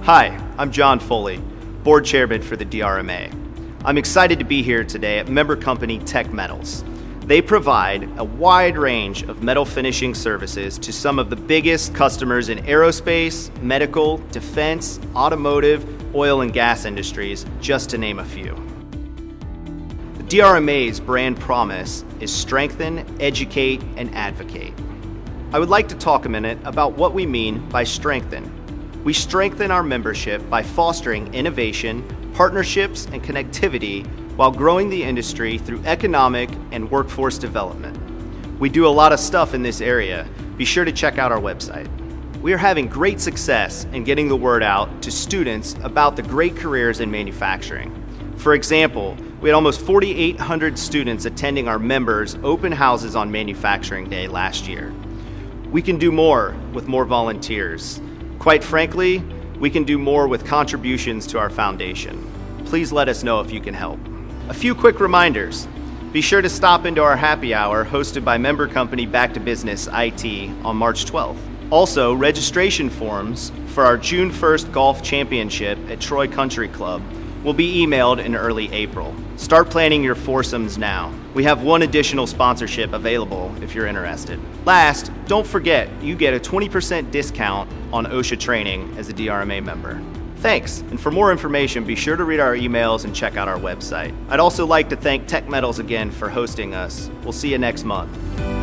Hi, I'm Jon Foley, Board Chairman for the DRMA. I'm excited to be here today at member company Tech Metals. They provide a wide range of metal finishing services to some of the biggest customers in aerospace, medical, defense, automotive, oil and gas industries, just to name a few. The DRMA's brand promise is strengthen, educate, and advocate. I would like to talk a minute about what we mean by strengthen. We strengthen our membership by fostering innovation, partnerships, and connectivity while growing the industry through economic and workforce development. We do a lot of stuff in this area. Be sure to check out our website. We are having great success in getting the word out to students about the great careers in manufacturing. For example, we had almost 4,800 students attending our members' open houses on Manufacturing Day last year. We can do more with more volunteers. Quite frankly, we can do more with contributions to our foundation. Please let us know if you can help. A few quick reminders. Be sure to stop into our happy hour hosted by member company Back to Business IT on March 12th. Also, registration forms for our June 1st Golf Championship at Troy Country Club will be emailed in early April. Start planning your foursomes now. We have one additional sponsorship available if you're interested. Last, don't forget you get a 20% discount on OSHA training as a DRMA member. Thanks, and for more information, be sure to read our emails and check out our website. I'd also like to thank Tech Metals again for hosting us. We'll see you next month.